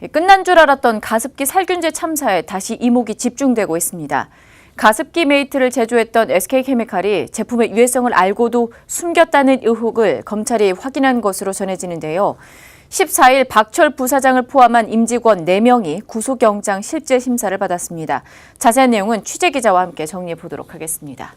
끝난 줄 알았던 가습기 살균제 참사에 다시 이목이 집중되고 있습니다. 가습기 메이트를 제조했던 SK케미칼이 제품의 유해성을 알고도 숨겼다는 의혹을 검찰이 확인한 것으로 전해지는데요. 14일 박철 부사장을 포함한 임직원 4명이 구속영장 실질심사를 받았습니다. 자세한 내용은 취재기자와 함께 정리해 보도록 하겠습니다.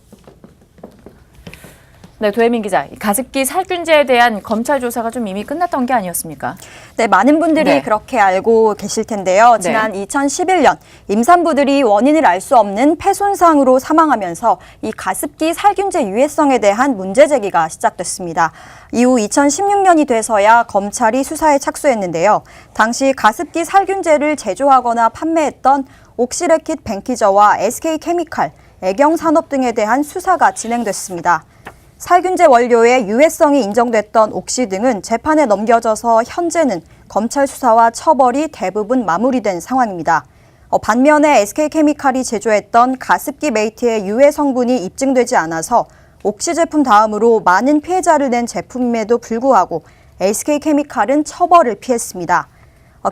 네, 도혜민 기자, 가습기 살균제에 대한 검찰 조사가 좀 이미 끝났던 게 아니었습니까? 네, 많은 분들이 그렇게 알고 계실 텐데요. 지난 2011년 임산부들이 원인을 알 수 없는 폐손상으로 사망하면서 이 가습기 살균제 유해성에 대한 문제 제기가 시작됐습니다. 이후 2016년이 돼서야 검찰이 수사에 착수했는데요. 당시 가습기 살균제를 제조하거나 판매했던 옥시레킷 벤키저와 SK케미칼, 애경산업 등에 대한 수사가 진행됐습니다. 살균제 원료의 유해성이 인정됐던 옥시 등은 재판에 넘겨져서 현재는 검찰 수사와 처벌이 대부분 마무리된 상황입니다. 반면에 SK케미칼이 제조했던 가습기 메이트의 유해 성분이 입증되지 않아서 옥시 제품 다음으로 많은 피해자를 낸 제품임에도 불구하고 SK케미칼은 처벌을 피했습니다.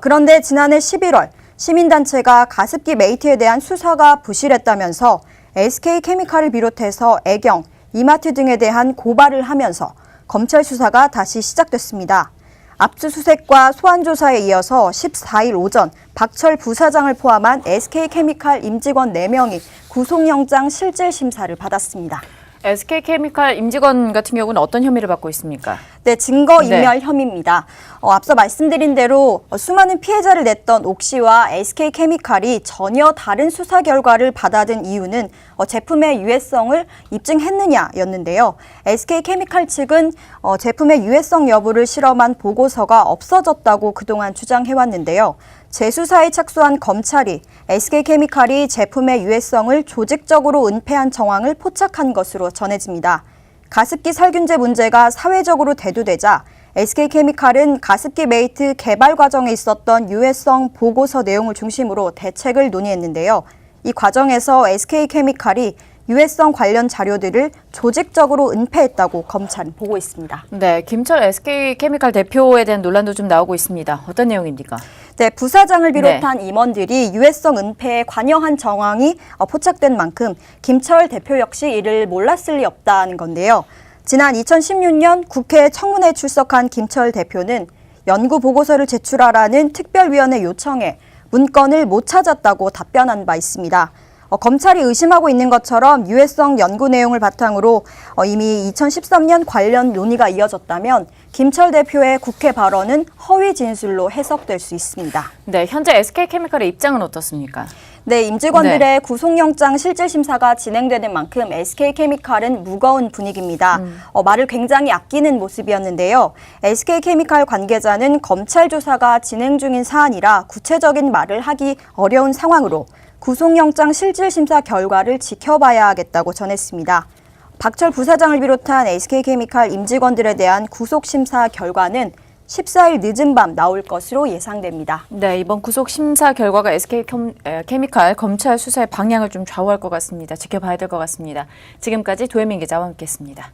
그런데 지난해 11월 시민단체가 가습기 메이트에 대한 수사가 부실했다면서 SK케미칼을 비롯해서 애경, 이마트 등에 대한 고발을 하면서 검찰 수사가 다시 시작됐습니다. 압수수색과 소환조사에 이어서 14일 오전 박철 부사장을 포함한 SK케미칼 임직원 4명이 구속영장 실질심사를 받았습니다. SK케미칼 임직원 같은 경우는 어떤 혐의를 받고 있습니까? 네, 증거인멸 혐의입니다. 앞서 말씀드린 대로 수많은 피해자를 냈던 옥시와 SK케미칼이 전혀 다른 수사 결과를 받아든 이유는 제품의 유해성을 입증했느냐였는데요. SK케미칼 측은 제품의 유해성 여부를 실험한 보고서가 없어졌다고 그동안 주장해왔는데요. 재수사에 착수한 검찰이 SK케미칼이 제품의 유해성을 조직적으로 은폐한 정황을 포착한 것으로 전해집니다. 가습기 살균제 문제가 사회적으로 대두되자 SK케미칼은 가습기 메이트 개발 과정에 있었던 유해성 보고서 내용을 중심으로 대책을 논의했는데요. 이 과정에서 SK케미칼이 유해성 관련 자료들을 조직적으로 은폐했다고 검찰은 보고 있습니다. 네, 김철 SK케미칼 대표에 대한 논란도 좀 나오고 있습니다. 어떤 내용입니까? 네, 부사장을 비롯한 임원들이 유해성 은폐에 관여한 정황이 포착된 만큼 김철 대표 역시 이를 몰랐을 리 없다는 건데요. 지난 2016년 국회 청문회에 출석한 김철 대표는 연구 보고서를 제출하라는 특별위원회 요청에 문건을 못 찾았다고 답변한 바 있습니다. 검찰이 의심하고 있는 것처럼 유해성 연구 내용을 바탕으로 이미 2013년 관련 논의가 이어졌다면 김철 대표의 국회 발언은 허위 진술로 해석될 수 있습니다. 네, 현재 SK케미칼의 입장은 어떻습니까? 네, 임직원들의 구속영장 실질심사가 진행되는 만큼 SK케미칼은 무거운 분위기입니다. 말을 굉장히 아끼는 모습이었는데요. SK케미칼 관계자는 검찰 조사가 진행 중인 사안이라 구체적인 말을 하기 어려운 상황으로 구속영장 실질심사 결과를 지켜봐야 하겠다고 전했습니다. 박철 부사장을 비롯한 SK케미칼 임직원들에 대한 구속심사 결과는 14일 늦은 밤 나올 것으로 예상됩니다. 네, 이번 구속심사 결과가 SK케미칼 검찰 수사의 방향을 좀 좌우할 것 같습니다. 지켜봐야 될 것 같습니다. 지금까지 도혜민 기자와 함께했습니다.